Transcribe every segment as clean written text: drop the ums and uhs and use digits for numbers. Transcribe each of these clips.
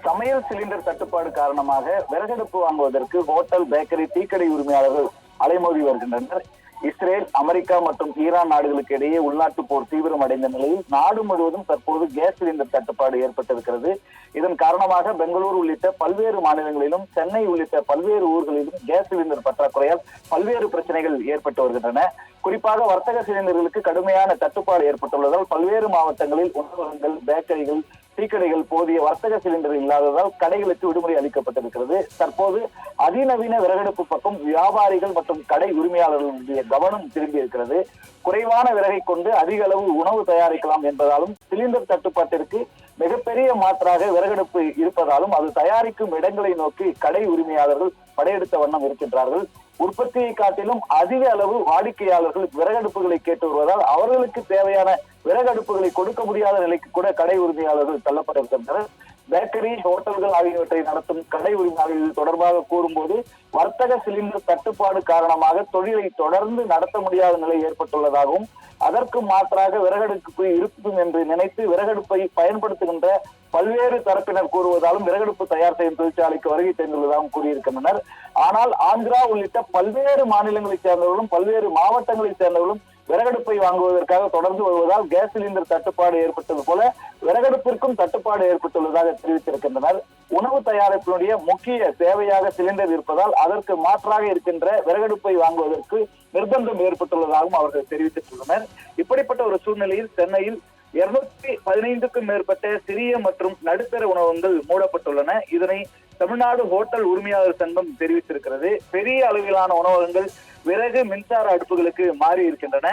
சமையல் சிலிண்டர் தட்டுப்பாடு காரணமாக விறகடுப்பு வாங்குவதற்கு ஹோட்டல், பேக்கரி, டீக்கடை உரிமையாளர்கள் அலைமோதி வருகின்றனர். இஸ்ரேல், அமெரிக்கா மற்றும் ஈரான் நாடுகளுக்கு இடையே உள்நாட்டு போர் தீவிரமடைந்த நிலையில் நாடு முழுவதும் தற்போது கேஸ் சிலிண்டர் தட்டுப்பாடு ஏற்பட்டிருக்கிறது. இதன் காரணமாக பெங்களூரு உள்ளிட்ட பல்வேறு மாநிலங்களிலும், சென்னை உள்ளிட்ட பல்வேறு ஊர்களிலும் கேஸ் சிலிண்டர் பற்றாக்குறையால் பல்வேறு பிரச்சனைகள் ஏற்பட்டு வருகின்றன. குறிப்பாக வர்த்தக சிலிண்டர்களுக்கு கடுமையான தட்டுப்பாடு ஏற்பட்டுள்ளதால் பல்வேறு மாவட்டங்களில் உணவகங்கள், பேக்கரிகள், டீக்கடைகள் போதிய வர்த்தக சிலிண்டர் இல்லாததால் கடைகளுக்கு விடுமுறை அளிக்கப்பட்டிருக்கிறது. தற்போது அதிநவீன விறகடுப்பு பக்கம் வியாபாரிகள் மற்றும் கடை உரிமையாளர்களுடைய கவனம் திரும்பி இருக்கிறது. குறைவான விறகை கொண்டு அதிக அளவு உணவு தயாரிக்கலாம் என்பதாலும், சிலிண்டர் தட்டுப்பாட்டிற்கு மிகப்பெரிய மாற்றாக விறகடுப்பு இருப்பதாலும் அது தயாரிக்கும் இடங்களை நோக்கி கடை உரிமையாளர்கள் படையெடுத்த வண்ணம் இருக்கின்றார்கள். உற்பத்தியை காட்டிலும் அதிக அளவு வாடிக்கையாளர்கள் விறகடுப்புகளை கேட்டு வருவதால் அவர்களுக்கு தேவையான விறகடுப்புகளை கொடுக்க முடியாத நிலைக்கு கூட கடை உரிமையாளர்கள் தள்ளப்பட்டிருக்கின்றனர். பேக்கரி, ஹோட்டல்கள் ஆகியவற்றை நடத்தும் கடை உரிமையாளர்கள் தொடர்பாக கூறும்போது, வர்த்தக சிலிண்டர் தட்டுப்பாடு காரணமாக தொழிலை தொடர்ந்து நடத்த முடியாத நிலை ஏற்பட்டுள்ளதாகவும், அதற்கு மாற்றாக விறகடுப்பு இருக்கும் என்று நினைத்து விறகடுப்பை பயன்படுத்துகின்ற பல்வேறு தரப்பினர் கூறுவதாலும் விறகடுப்பு தயார் செய்யும் தொழிற்சாலைக்கு வருகை தந்துள்ளதாகவும் கூறியிருக்கின்றனர். ஆனால் ஆந்திரா உள்ளிட்ட பல்வேறு மாநிலங்களைச் சேர்ந்தவர்களும் பல்வேறு மாவட்டங்களைச் சேர்ந்தவர்களும் விறகடுப்பை வாங்குவதற்காக தொடர்ந்து வருவதால் கேஸ் சிலிண்டர் தட்டுப்பாடு ஏற்பட்டது போல விறகடுப்பிற்கும் தட்டுப்பாடு ஏற்பட்டுள்ளதாக தெரிவித்திருக்கின்றனர். உணவு தயாரிப்பினுடைய முக்கிய தேவையாக சிலிண்டர் இருப்பதால் அதற்கு மாற்றாக இருக்கின்ற விறகடுப்பை வாங்குவதற்கு நிர்பந்தம் ஏற்பட்டுள்ளதாகவும் அவர்கள் தெரிவித்துள்ளனர். இப்படிப்பட்ட ஒரு சூழ்நிலையில் சென்னையில் 215க்கும் மேற்பட்ட சிறிய மற்றும் நடுத்தர உணவகங்கள் மூடப்பட்டுள்ளன. இதனை தமிழ்நாடு ஹோட்டல் உரிமையாளர் சங்கம் தெரிவித்திருக்கிறது. பெரிய அளவிலான உணவகங்கள் விறகு, மின்சார அடுப்புகளுக்கு மாறி இருக்கின்றன.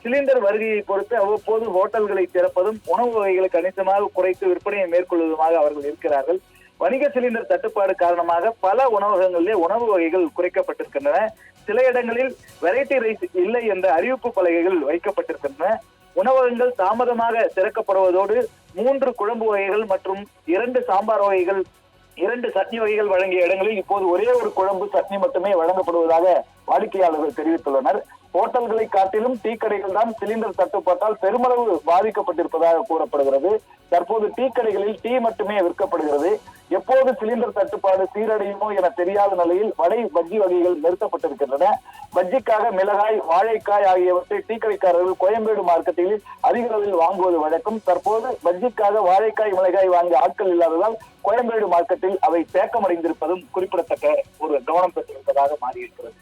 சிலிண்டர் வருகையை பொறுத்து அவ்வப்போது ஹோட்டல்களை திறப்பதும் உணவு வகைகளை கணிசமாக குறைத்து விற்பனையை மேற்கொள்வதுமாக அவர்கள் இருக்கிறார்கள். வணிக சிலிண்டர் தட்டுப்பாடு காரணமாக பல உணவகங்களிலே உணவு வகைகள் குறைக்கப்பட்டிருக்கின்றன. சில இடங்களில் வெரைட்டி ரைஸ் இல்லை என்ற அறிவிப்பு பலகைகள் வைக்கப்பட்டிருக்கின்றன. உணவகங்கள் தாமதமாக திறக்கப்படுவதோடு 3 குழம்பு வகைகள் மற்றும் 2 சாம்பார் வகைகள், 2 சட்னி வகைகள் வழங்கிய இடங்களில் இப்போது ஒரே ஒரு குழம்பு, சட்னி மட்டுமே வழங்கப்படுவதாக வாடிக்கையாளர்கள் தெரிவித்துள்ளனர். ஹோட்டல்களை காட்டிலும் டீ கடைகள் தான் சிலிண்டர் தட்டுப்பாட்டால் பெருமளவு பாதிக்கப்பட்டிருப்பதாக கூறப்படுகிறது. தற்போது டீ கடைகளில் டீ மட்டுமே விற்கப்படுகிறது. எப்போது சிலிண்டர் தட்டுப்பாடு சீரடையுமோ என தெரியாத நிலையில் வடை, பஜ்ஜி வகைகள் நிறுத்தப்பட்டிருக்கின்றன. பஜ்ஜிக்காக மிளகாய், வாழைக்காய் ஆகியவற்றை டீ கடைக்காரர்கள் கோயம்பேடு மார்க்கெட்டில் அதிக அளவில் வாங்குவது வழக்கம். தற்போது பஜ்ஜிக்காக வாழைக்காய், மிளகாய் வாங்கிய ஆட்கள் இல்லாததால் கோயம்பேடு மார்க்கெட்டில் அவை தேக்கமடைந்திருப்பதும் குறிப்பிடத்தக்க ஒரு கவனம் பெற்றிருப்பதாக மாறியிருக்கிறது.